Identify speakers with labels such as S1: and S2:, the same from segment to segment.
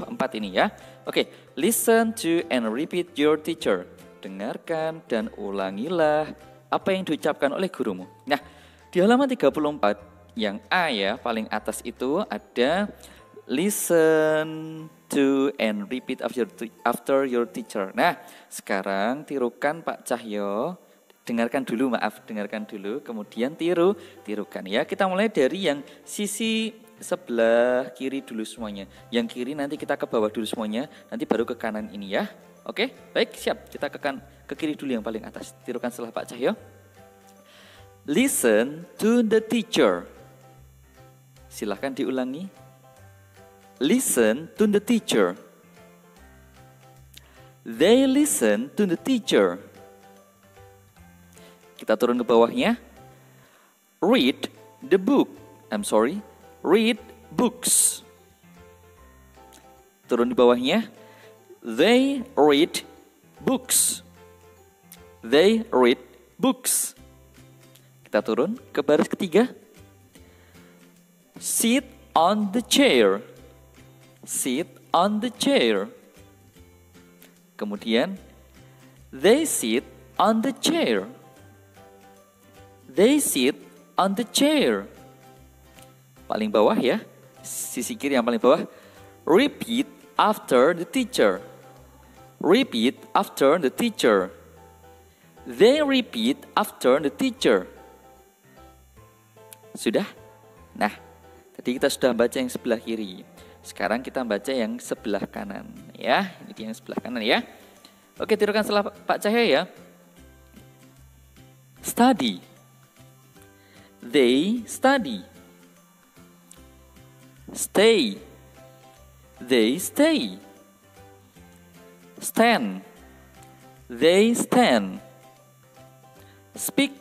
S1: 34 ini ya. Oke, listen to and repeat your teacher. Dengarkan dan ulangilah apa yang diucapkan oleh gurumu. Nah, di halaman 34 yang A ya, paling atas itu ada listen to and repeat after your teacher. Nah, sekarang tirukan Pak Cahyo. Dengarkan dulu, kemudian tirukan ya. Kita mulai dari yang sisi sebelah kiri dulu semuanya. Yang kiri nanti kita ke bawah dulu semuanya, nanti baru ke kanan ini ya. Oke, baik, siap. Kita ke kiri dulu yang paling atas. Tirukan setelah Pak Cahyo. Listen to the teacher. Silahkan diulangi. Listen to the teacher. They listen to the teacher. Kita turun ke bawahnya. Read the book. Read books. Turun di bawahnya. They read books. They read books. Kita turun ke baris ketiga. Sit on the chair. Sit on the chair. Kemudian, they sit on the chair. They sit on the chair. Paling bawah ya, sisi kiri yang paling bawah. Repeat after the teacher. Repeat after the teacher. They repeat after the teacher. Sudah? Nah, tadi kita sudah baca yang sebelah kiri. Sekarang kita baca yang sebelah kanan. Ya, ini yang sebelah kanan ya. Oke, tirukan setelah Pak Cahyo ya. Study. They study. Stay. They stay. Stand. They stand. Speak.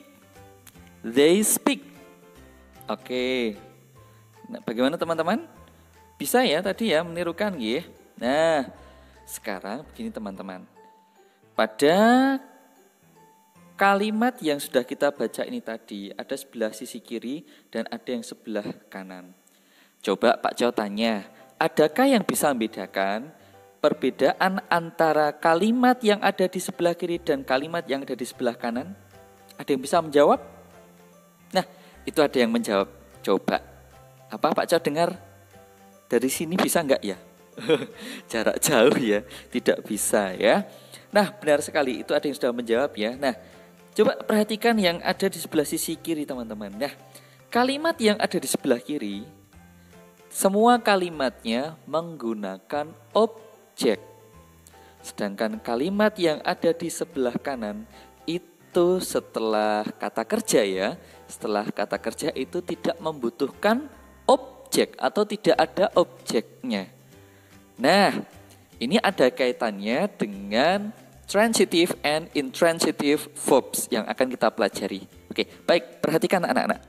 S1: They speak. Oke. Nah, bagaimana teman-teman? Bisa ya tadi ya menirukan ya. Nah, sekarang begini teman-teman. Pada kalimat yang sudah kita baca ini tadi, ada sebelah sisi kiri dan ada yang sebelah kanan. Coba Pak Cahyo tanya, adakah yang bisa membedakan perbedaan antara kalimat yang ada di sebelah kiri dan kalimat yang ada di sebelah kanan? Ada yang bisa menjawab? Nah, itu ada yang menjawab. Coba, apa Pak Cahyo dengar? Dari sini bisa enggak ya? Jarak jauh ya, tidak bisa ya. Nah, benar sekali, itu ada yang sudah menjawab ya. Nah, coba perhatikan yang ada di sebelah sisi kiri teman-teman. Nah, kalimat yang ada di sebelah kiri, semua kalimatnya menggunakan objek. Sedangkan kalimat yang ada di sebelah kanan, itu setelah kata kerja ya. Setelah kata kerja itu tidak membutuhkan objek atau tidak ada objeknya. Nah, ini ada kaitannya dengan transitive and intransitive verbs yang akan kita pelajari. Oke, baik, perhatikan anak-anak.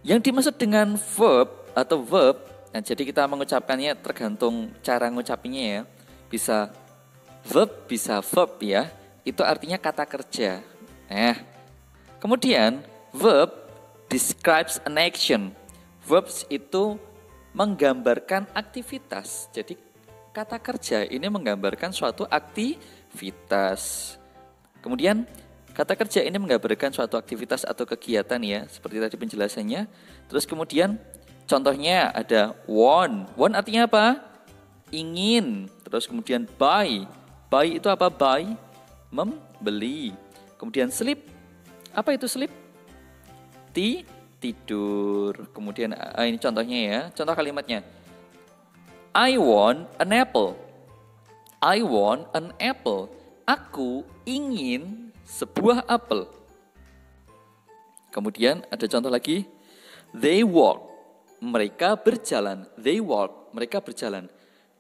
S1: Yang dimaksud dengan verb atau verb, nah jadi kita mengucapkannya tergantung cara mengucapinnya ya. Bisa verb ya. Itu artinya kata kerja. Nah, kemudian verb describes an action. Verbs itu menggambarkan aktivitas. Jadi kata kerja ini menggambarkan suatu aktivitas. Kemudian kata kerja ini menggambarkan suatu aktivitas atau kegiatan ya, seperti tadi penjelasannya. Terus kemudian contohnya ada want. Want artinya apa? Ingin. Terus kemudian buy. Buy itu apa? Buy, membeli. Kemudian sleep. Apa itu sleep? Tidur. Kemudian ini contohnya ya, contoh kalimatnya. I want an apple. I want an apple. Aku ingin sebuah apel. Kemudian ada contoh lagi. They walk. Mereka berjalan. They walk. Mereka berjalan.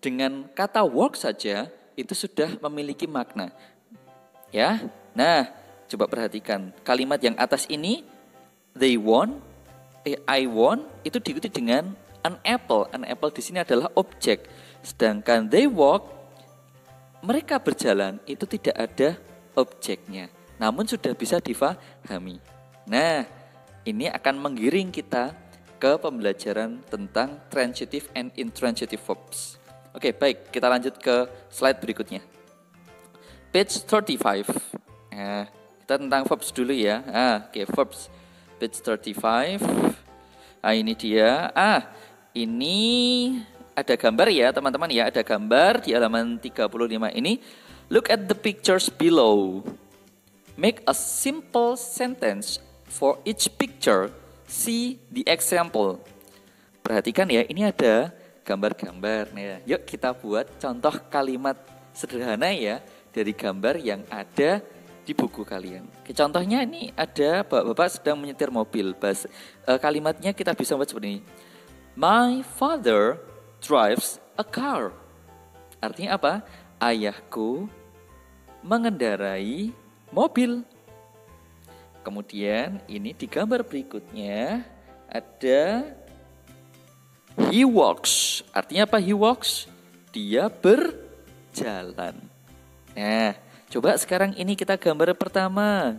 S1: Dengan kata walk saja itu sudah memiliki makna. Ya. Nah, coba perhatikan. Kalimat yang atas ini they want, I want itu diikuti dengan an apple. An apple di sini adalah objek. Sedangkan they walk, mereka berjalan, itu tidak ada objeknya. Namun sudah bisa difahami. Nah, ini akan menggiring kita ke pembelajaran tentang transitive and intransitive verbs. Oke, baik, kita lanjut ke slide berikutnya. Page 35. Nah, kita tentang verbs dulu ya. Oke, verbs. Page 35. Ini dia. Ini ada gambar ya, teman-teman ya. Ada gambar di halaman 35 ini. Look at the pictures below. Make a simple sentence for each picture. See the example. Perhatikan ya, ini ada gambar-gambar. Nah, yuk kita buat contoh kalimat sederhana ya dari gambar yang ada di buku kalian. Contohnya ini ada bapak-bapak sedang menyetir mobil. Kalimatnya kita bisa buat seperti ini. My father drives a car. Artinya apa? Ayahku mengendarai mobil. Kemudian ini di gambar berikutnya ada he walks. Artinya apa he walks? Dia berjalan. Nah, coba sekarang ini kita gambar pertama.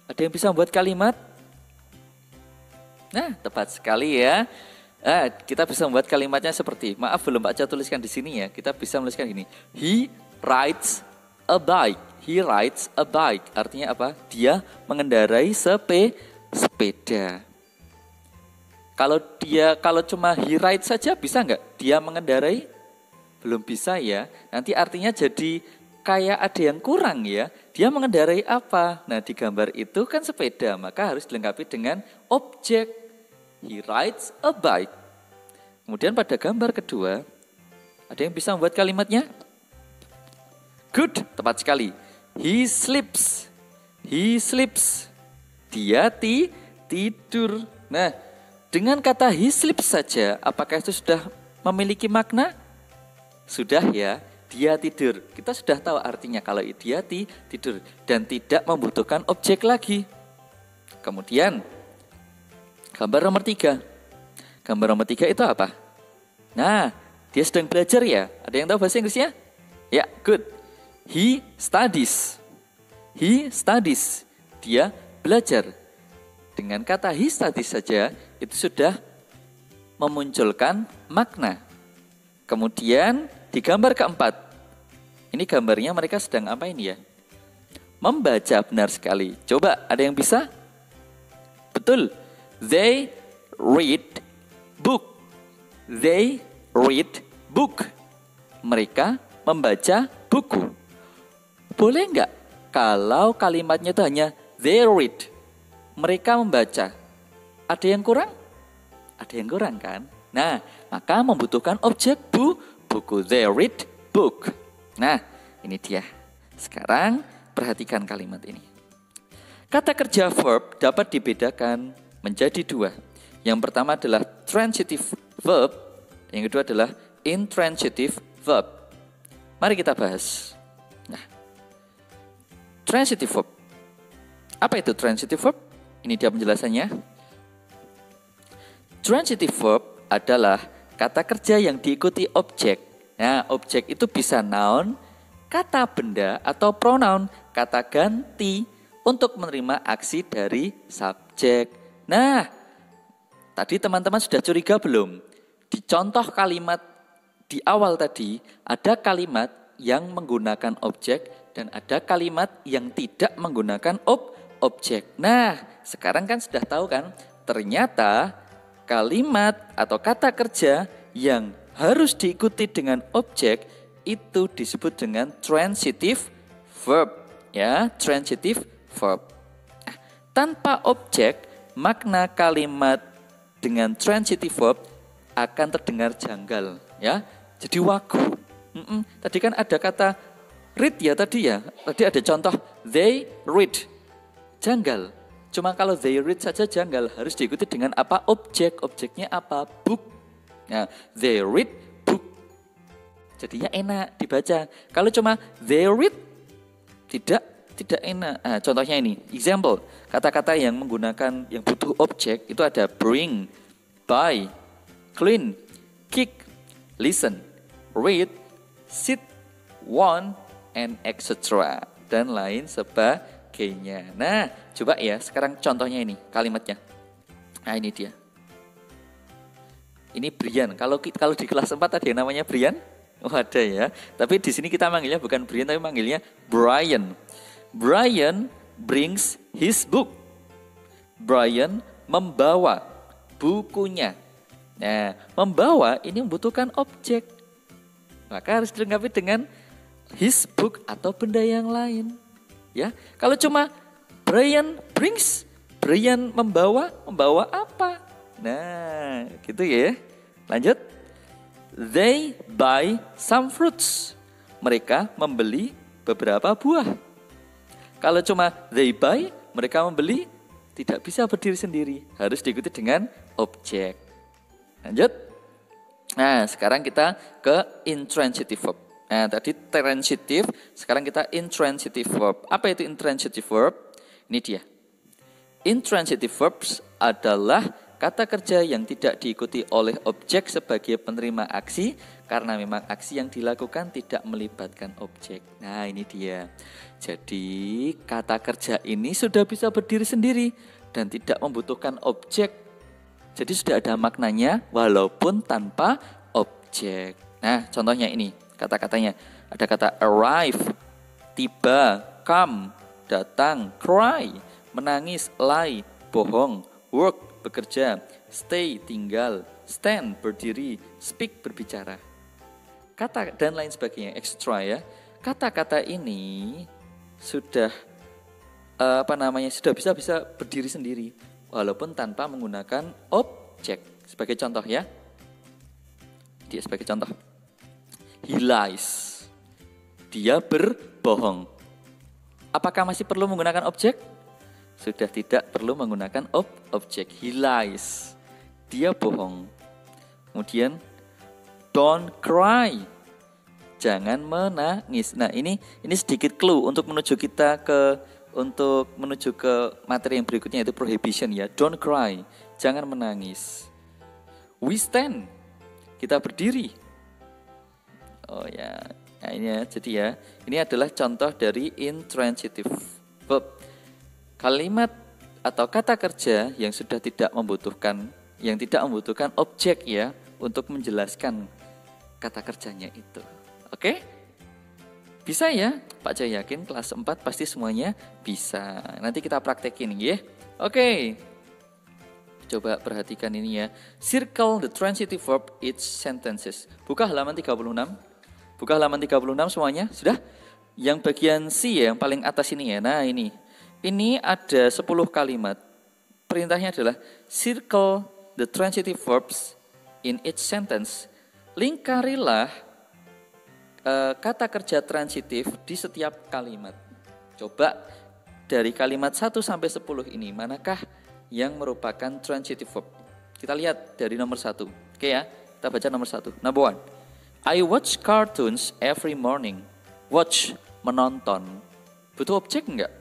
S1: Ada yang bisa membuat kalimat? Nah, tepat sekali ya. Kita bisa membuat kalimatnya seperti, maaf belum Pak Ca tuliskan di sini ya. Kita bisa menuliskan ini. He rides a bike. He rides a bike. Artinya apa? Dia mengendarai sepeda. Kalau cuma he rides saja bisa nggak? Dia mengendarai? Belum bisa ya. Nanti artinya jadi kayak ada yang kurang ya. Dia mengendarai apa? Nah, di gambar itu kan sepeda, maka harus dilengkapi dengan objek. He rides a bike. Kemudian pada gambar kedua, ada yang bisa membuat kalimatnya? Good, tepat sekali. He sleeps. He sleeps. Dia tidur. Nah, dengan kata he sleeps saja, apakah itu sudah memiliki makna? Sudah ya, dia tidur. Kita sudah tahu artinya kalau dia tidur dan tidak membutuhkan objek lagi. Kemudian, gambar nomor 3. Gambar nomor 3 itu apa? Nah, dia sedang belajar ya. Ada yang tahu bahasa Inggrisnya? Ya, good. He studies. He studies. Dia belajar. Dengan kata he studies saja, itu sudah memunculkan makna. Kemudian di gambar keempat, ini gambarnya mereka sedang apa ini ya? Membaca, benar sekali. Coba ada yang bisa? Betul. They read book. They read book. Mereka membaca buku. Boleh nggak kalau kalimatnya itu hanya they read? Mereka membaca. Ada yang kurang? Ada yang kurang kan? Nah, maka membutuhkan objek buku. They read book. Nah, ini dia. Sekarang perhatikan kalimat ini. Kata kerja verb dapat dibedakan menjadi 2. Yang pertama adalah transitive verb. Yang kedua adalah intransitive verb. Mari kita bahas. Nah, transitive verb. Apa itu transitive verb? Ini dia penjelasannya. Transitive verb adalah kata kerja yang diikuti objek. Nah, objek itu bisa noun, kata benda, atau pronoun, kata ganti untuk menerima aksi dari subjek. Nah, tadi teman-teman sudah curiga belum? Di contoh kalimat di awal tadi, ada kalimat yang menggunakan objek dan ada kalimat yang tidak menggunakan objek. Nah, sekarang kan sudah tahu kan, ternyata kalimat atau kata kerja yang harus diikuti dengan objek itu disebut dengan transitive verb, ya, transitive verb. Nah, tanpa objek, makna kalimat dengan transitive verb akan terdengar janggal, ya. Jadi wagu. Tadi kan ada kata read ya tadi ya. Tadi ada contoh they read. Janggal. Cuma kalau they read saja janggal, harus diikuti dengan apa? Objek. Objeknya apa? Book. Nah, they read book. Jadinya enak dibaca. Kalau cuma they read tidak enak. Nah, contohnya ini, example. Kata-kata yang menggunakan yang butuh objek itu ada bring, buy, clean, kick, listen, read, sit, want, and etc. Dan lain sebagainya. Nah, coba ya sekarang contohnya ini kalimatnya. Nah, ini dia. Ini Brian. Kalau di kelas 4 ada yang namanya Brian? Oh, ada ya. Tapi di sini kita manggilnya bukan Brian, tapi manggilnya Brian. Brian brings his book. Brian membawa bukunya. Nah, membawa ini membutuhkan objek. Maka harus dilengkapi dengan his book atau benda yang lain. Ya, kalau cuma Brian brings, Brian membawa apa? Nah, gitu ya. Lanjut. They buy some fruits. Mereka membeli beberapa buah. Kalau cuma they buy, mereka membeli, tidak bisa berdiri sendiri. Harus diikuti dengan objek. Lanjut. Nah, sekarang kita ke intransitive verb. Nah, tadi transitive, sekarang kita intransitive verb. Apa itu intransitive verb? Ini dia. Intransitive verbs adalah kata kerja yang tidak diikuti oleh objek sebagai penerima aksi karena memang aksi yang dilakukan tidak melibatkan objek. Nah, ini dia. Jadi, kata kerja ini sudah bisa berdiri sendiri dan tidak membutuhkan objek. Jadi sudah ada maknanya walaupun tanpa objek. Nah, contohnya ini, kata-katanya. Ada kata arrive, tiba, come, datang, cry, menangis, lie, bohong, work, bekerja, stay, tinggal, stand, berdiri, speak, berbicara. Kata dan lain sebagainya, extra ya. Kata-kata ini sudah sudah bisa berdiri sendiri walaupun tanpa menggunakan objek. Sebagai contoh ya. Dia sebagai contoh. He lies. Dia berbohong. Apakah masih perlu menggunakan objek? Sudah tidak perlu menggunakan objek. He lies. Dia bohong. Kemudian don't cry. Jangan menangis. Nah, ini sedikit clue untuk menuju ke materi yang berikutnya, yaitu prohibition ya. Don't cry. Jangan menangis. We stand. Kita berdiri. Oh ya. Nah, ini ya. Jadi ya, ini adalah contoh dari intransitive verb. Kalimat atau kata kerja yang tidak membutuhkan objek ya untuk menjelaskan kata kerjanya itu. Oke? Bisa ya? Pak Jaya yakin kelas 4 pasti semuanya bisa. Nanti kita praktekin ya. Oke. Coba perhatikan ini ya. Circle the transitive verb each sentences. Buka halaman 36. Buka halaman 36 semuanya. Sudah? Yang bagian C ya, yang paling atas ini ya. Nah, ini. Ini ada 10 kalimat. Perintahnya adalah circle the transitive verbs in each sentence. Lingkarilah kata kerja transitif di setiap kalimat. Coba dari kalimat 1 sampai 10 ini, manakah yang merupakan transitive verb? Kita lihat dari nomor 1. Oke ya, kita baca nomor 1. Number 1. I watch cartoons every morning. Watch, menonton. Butuh objek enggak?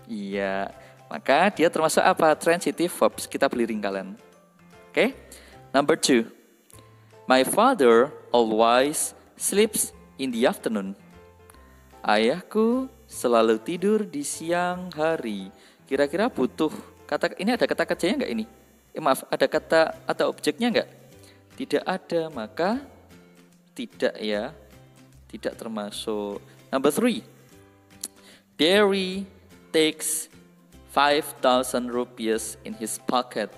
S1: Iya, maka dia termasuk apa? Transitive verbs. Kita beli ringkalan. Oke. Number 2. My father always sleeps in the afternoon. Ayahku selalu tidur di siang hari. Kira-kira butuh ini ada kata kerjanya enggak ini? Ada kata atau objeknya enggak? Tidak ada, maka tidak ya. Tidak termasuk. Number 3. Barry takes 5,000 rupiah in his pocket.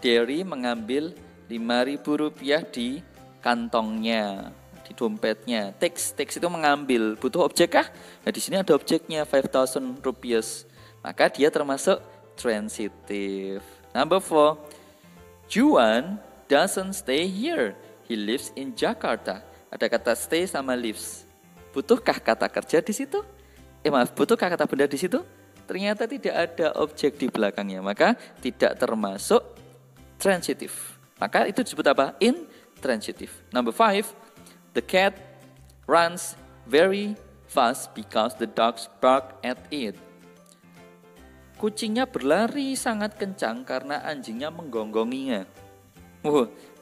S1: Derry mengambil 5.000 rupiah di kantongnya, di dompetnya. Takes itu mengambil. Butuh objek kah? Nah, di sini ada objeknya 5,000 rupiah. Maka dia termasuk transitive. Number 4. Juan doesn't stay here. He lives in Jakarta. Ada kata stay sama lives. Butuhkah kata kerja di situ? Butuhkah kata benda di situ? Ternyata tidak ada objek di belakangnya, maka tidak termasuk transitive. Maka itu disebut apa? Intransitive. Number 5, the cat runs very fast because the dogs bark at it. Kucingnya berlari sangat kencang karena anjingnya menggonggongnya.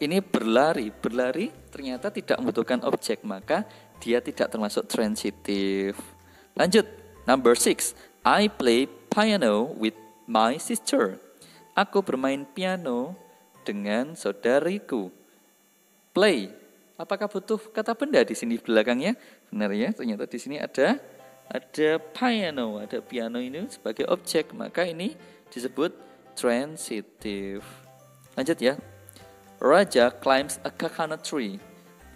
S1: Ini berlari ternyata tidak membutuhkan objek, maka dia tidak termasuk transitive. Lanjut, number 6. I play piano with my sister. Aku bermain piano dengan saudariku. Play. Apakah butuh kata benda di sini belakangnya? Benar ya, ternyata di sini ada piano. Ada piano ini sebagai objek, maka ini disebut transitive. Lanjut ya. Raja climbs a coconut tree.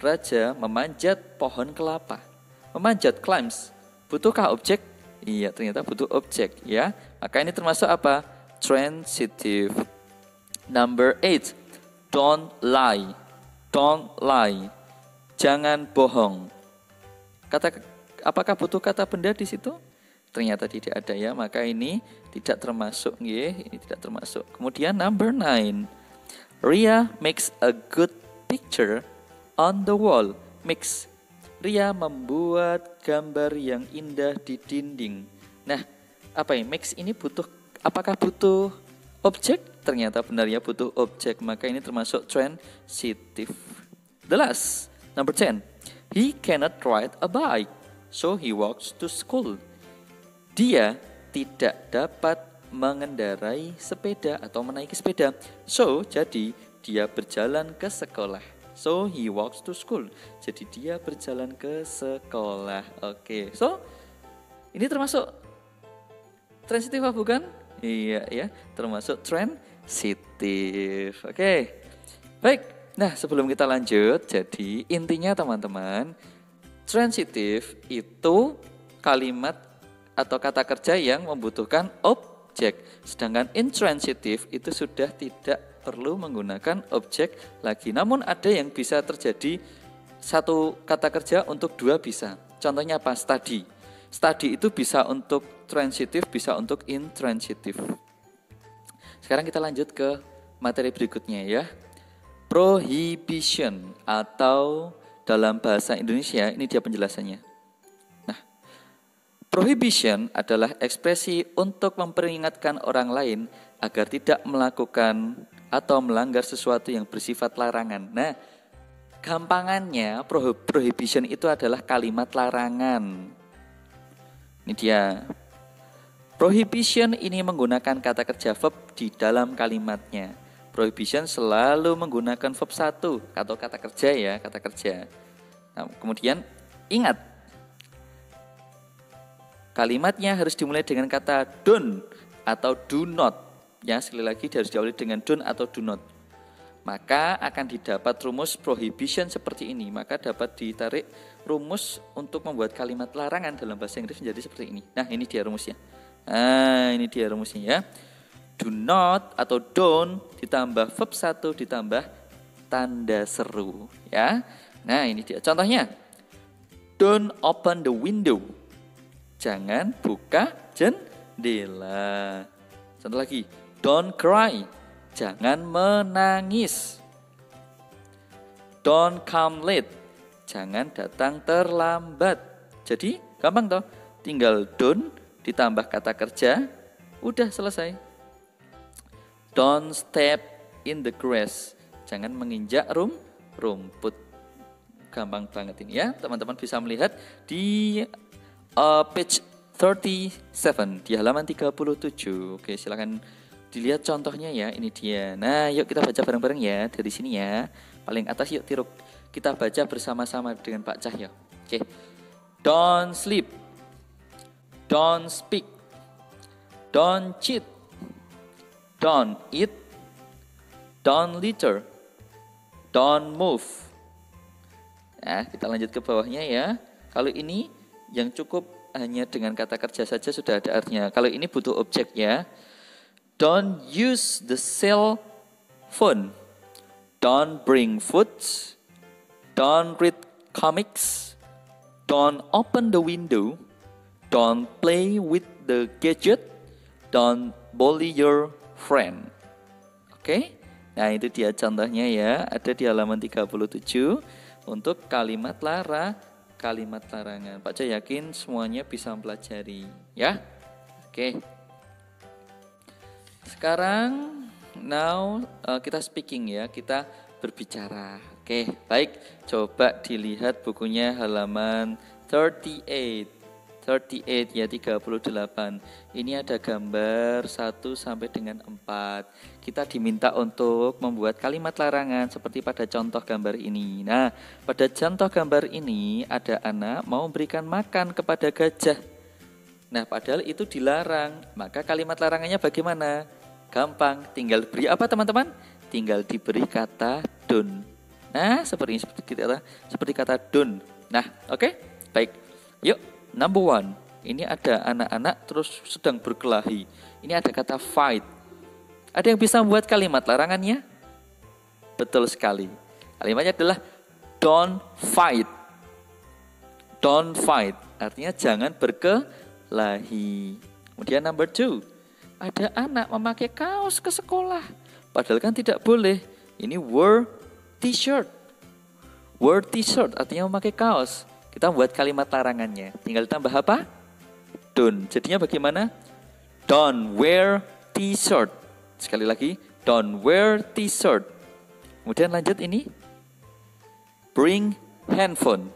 S1: Raja memanjat pohon kelapa. Memanjat, climbs. Butuhkah objek? Iya, ternyata butuh objek ya. Maka ini termasuk apa? Transitive. Number 8. Don't lie. Don't lie. Jangan bohong. Apakah butuh kata benda di situ? Ternyata tidak ada ya. Maka ini tidak termasuk nggih, ini tidak termasuk. Kemudian number 9. Ria makes a good picture on the wall. Makes. Ria membuat gambar yang indah di dinding. Nah, apa ya? Makes ini apakah butuh objek? Ternyata benar ya, butuh objek. Maka ini termasuk transitive. The last, number 10. He cannot ride a bike, so he walks to school. Dia tidak dapat mengendarai sepeda atau menaiki sepeda. So, jadi dia berjalan ke sekolah. So, he walks to school. Jadi dia berjalan ke sekolah. Oke. So, ini termasuk transitif apa bukan? Iya ya, termasuk transitif. Oke. Baik. Nah, sebelum kita lanjut, jadi intinya teman-teman, transitif itu kalimat atau kata kerja yang membutuhkan objek. Sedangkan intransitif itu sudah tidak perlu menggunakan objek lagi. Namun ada yang bisa terjadi satu kata kerja untuk dua bisa. Contohnya apa? Study. Study itu bisa untuk transitif, bisa untuk intransitif. Sekarang kita lanjut ke materi berikutnya ya. Prohibition atau dalam bahasa Indonesia ini dia penjelasannya. Nah, prohibition adalah ekspresi untuk memperingatkan orang lain agar tidak melakukan atau melanggar sesuatu yang bersifat larangan. Nah, gampangannya prohibition itu adalah kalimat larangan. Ini dia. Prohibition ini menggunakan kata kerja verb di dalam kalimatnya. Prohibition selalu menggunakan verb 1 atau kata kerja ya, kata kerja. Nah, kemudian ingat, kalimatnya harus dimulai dengan kata don't atau do not. Ya, sekali lagi harus diawali dengan don't atau do not. Maka akan didapat rumus prohibition seperti ini. Maka dapat ditarik rumus untuk membuat kalimat larangan dalam bahasa Inggris menjadi seperti ini. Nah, ini dia rumusnya. Nah, ini dia rumusnya ya. Do not atau don't ditambah verb 1 ditambah tanda seru ya. Nah, ini dia contohnya. Don't open the window. Jangan buka jendela. Contoh lagi. Don't cry. Jangan menangis. Don't come late. Jangan datang terlambat. Jadi gampang toh. Tinggal don't ditambah kata kerja, udah selesai. Don't step in the grass. Jangan menginjak rumput. Gampang banget ini ya. Teman-teman bisa melihat di page 37 di halaman 37. Oke, silakan dilihat contohnya ya. Ini dia. Nah, yuk kita baca bareng-bareng ya dari sini ya. Paling atas yuk Tiruk. Kita baca bersama-sama dengan Pak Cahyo. Oke. Don't sleep. Don't speak. Don't cheat. Don't eat. Don't litter. Don't move. Nah, kita lanjut ke bawahnya ya. Kalau ini yang cukup hanya dengan kata kerja saja sudah ada artinya. Kalau ini butuh objek ya. Don't use the cell phone. Don't bring food. Don't read comics. Don't open the window. Don't play with the gadget. Don't bully your friend. Oke? Nah, itu dia contohnya ya. Ada di halaman 37 untuk kalimat larangan. Pak Cah yakin semuanya bisa mempelajari ya. Oke. Sekarang kita speaking ya, kita berbicara. Oke, baik. Coba dilihat bukunya halaman 38. 38 ya 38. Ini ada gambar 1 sampai dengan 4. Kita diminta untuk membuat kalimat larangan seperti pada contoh gambar ini. Nah, pada contoh gambar ini ada anak mau memberikan makan kepada gajah. Nah, padahal itu dilarang. Maka kalimat larangannya bagaimana? Gampang, tinggal beri apa teman-teman? Tinggal diberi kata don't. Nah, seperti kata don't. Nah, oke? Baik. Yuk. Number 1, ini ada anak-anak terus sedang berkelahi. Ini ada kata fight. Ada yang bisa membuat kalimat larangannya? Betul sekali. Kalimatnya adalah don't fight. Don't fight. Artinya jangan berkelahi. Kemudian number 2, ada anak memakai kaos ke sekolah. Padahal kan tidak boleh. Ini wear t-shirt. Wear t-shirt artinya memakai kaos. Kita buat kalimat larangannya. Tinggal tambah apa? Don't. Jadinya bagaimana? Don't wear t-shirt. Sekali lagi, don't wear t-shirt. Kemudian lanjut ini. Bring handphone.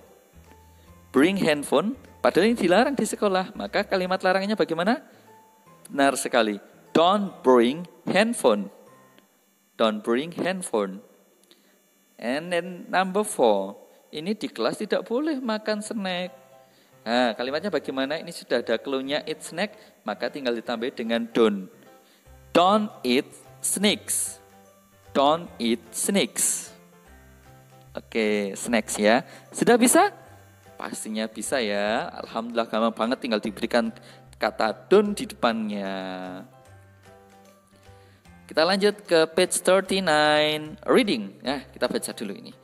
S1: Bring handphone. Padahal ini dilarang di sekolah. Maka kalimat larangannya bagaimana? Benar sekali. Don't bring handphone. Don't bring handphone. And then number 4. Ini di kelas tidak boleh makan snack. Nah, kalimatnya bagaimana? Ini sudah ada clue-nya eat snack, maka tinggal ditambah dengan don't. Don't eat snacks. Don't eat snacks. Oke, snacks ya. Sudah bisa? Pastinya bisa ya. Alhamdulillah gampang banget, tinggal diberikan kata don't di depannya. Kita lanjut ke page 39, reading. Nah, kita baca dulu ini.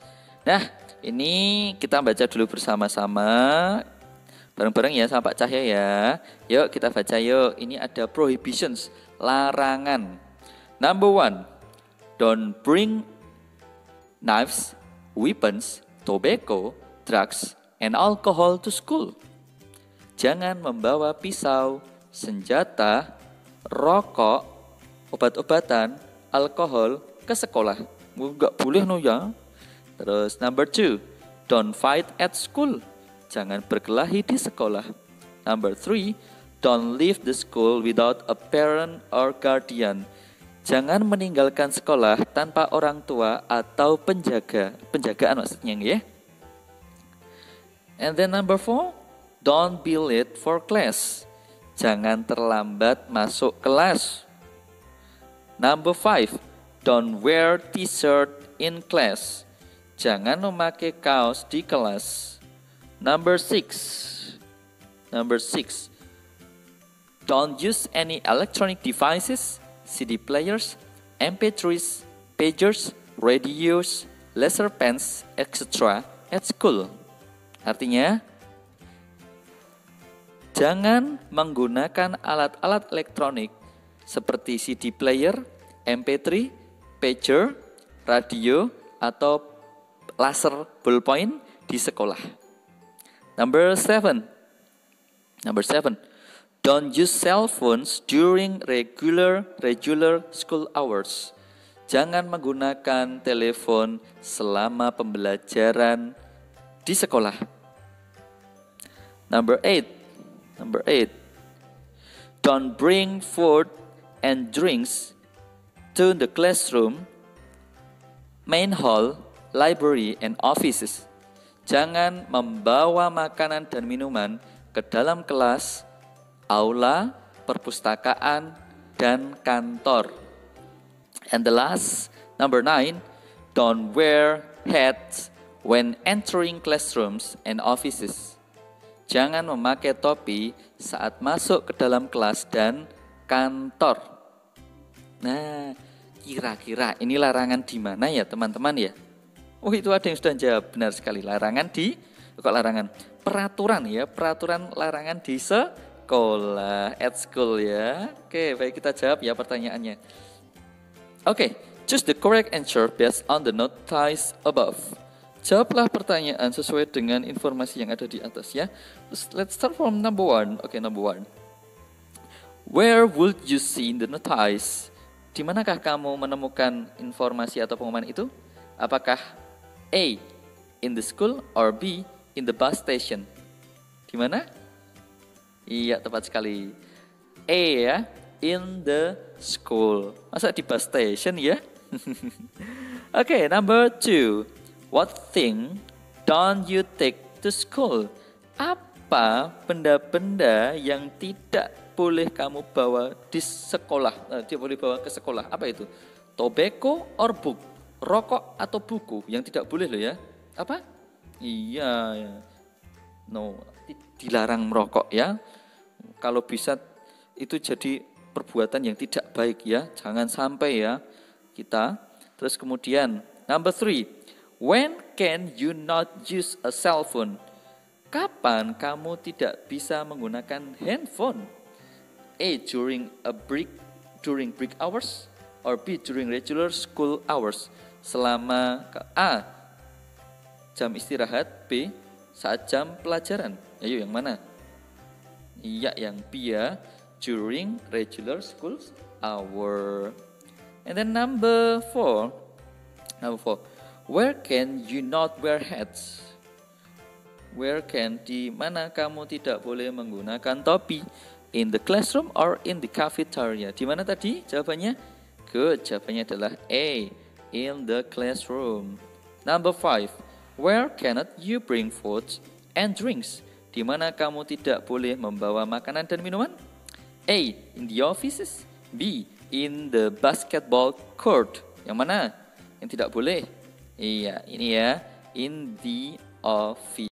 S1: Nah, ini kita baca dulu bersama-sama. Bareng-bareng ya sama Pak Cahya ya. Yuk kita baca yuk. Ini ada prohibitions, larangan. Number 1, don't bring knives, weapons, tobacco, drugs, and alcohol to school. Jangan membawa pisau, senjata, rokok, obat-obatan, alkohol ke sekolah. Enggak boleh no ya. Terus number 2, don't fight at school. Jangan berkelahi di sekolah. Number 3, don't leave the school without a parent or guardian. Jangan meninggalkan sekolah tanpa orang tua atau penjagaan maksudnya ya. And then number 4, don't be late for class. Jangan terlambat masuk kelas. Number 5, don't wear t-shirt in class. Jangan memakai kaos di kelas. Number 6, don't use any electronic devices, CD players, MP3s, pagers, radios, laser pens, etc. at school. Artinya, jangan menggunakan alat-alat elektronik seperti CD player, MP3, pager, radio, atau laser ballpoint di sekolah. Number 7, don't use cell phones during regular school hours. Jangan menggunakan telepon selama pembelajaran di sekolah. Number 8, don't bring food and drinks to the classroom, main hall, library and offices. Jangan membawa makanan dan minuman ke dalam kelas, aula, perpustakaan, dan kantor. And the last, number 9, don't wear hats when entering classrooms and offices. Jangan memakai topi saat masuk ke dalam kelas dan kantor. Nah, kira-kira ini larangan di mana ya teman-teman ya? Oh, itu ada yang sudah jawab, benar sekali. Peraturan ya, peraturan larangan di sekolah, at school ya. Oke, baik kita jawab ya pertanyaannya. Oke, choose the correct answer based on the notice above. Jawablah pertanyaan sesuai dengan informasi yang ada di atas ya. Let's start from number 1. Oke, number 1. Where would you see the notice? Di manakah kamu menemukan informasi atau pengumuman itu? Apakah A, in the school, or B, in the bus station? Di mana? Iya, tepat sekali. E ya, in the school. Masa di bus station ya? Oke, number 2. What thing don't you take to school? Apa benda-benda yang tidak boleh kamu bawa di sekolah? Tidak boleh bawa ke sekolah. Apa itu? Tobacco or book? Rokok atau buku? Yang tidak boleh loh ya. Apa? Iya, ya. No, dilarang merokok ya. Kalau bisa itu jadi perbuatan yang tidak baik ya. Jangan sampai ya kita. Terus kemudian number 3. When can you not use a cell phone? Kapan kamu tidak bisa menggunakan handphone? A. During break hours, or B. During regular school hours. Selama A. Jam istirahat, B. Saat jam pelajaran. Ayo yang mana? Iya, yang B ya. During regular school hour. And then number 4. Where can you not wear hats? Where can, di mana kamu tidak boleh menggunakan topi? In the classroom or in the cafeteria? Di mana tadi jawabannya? Good, jawabannya adalah A. In the classroom. Number 5. Where cannot you bring foods and drinks? Di mana kamu tidak boleh membawa makanan dan minuman? A. In the offices. B. In the basketball court. Yang mana? Yang tidak boleh? Iya, ini ya. In the office.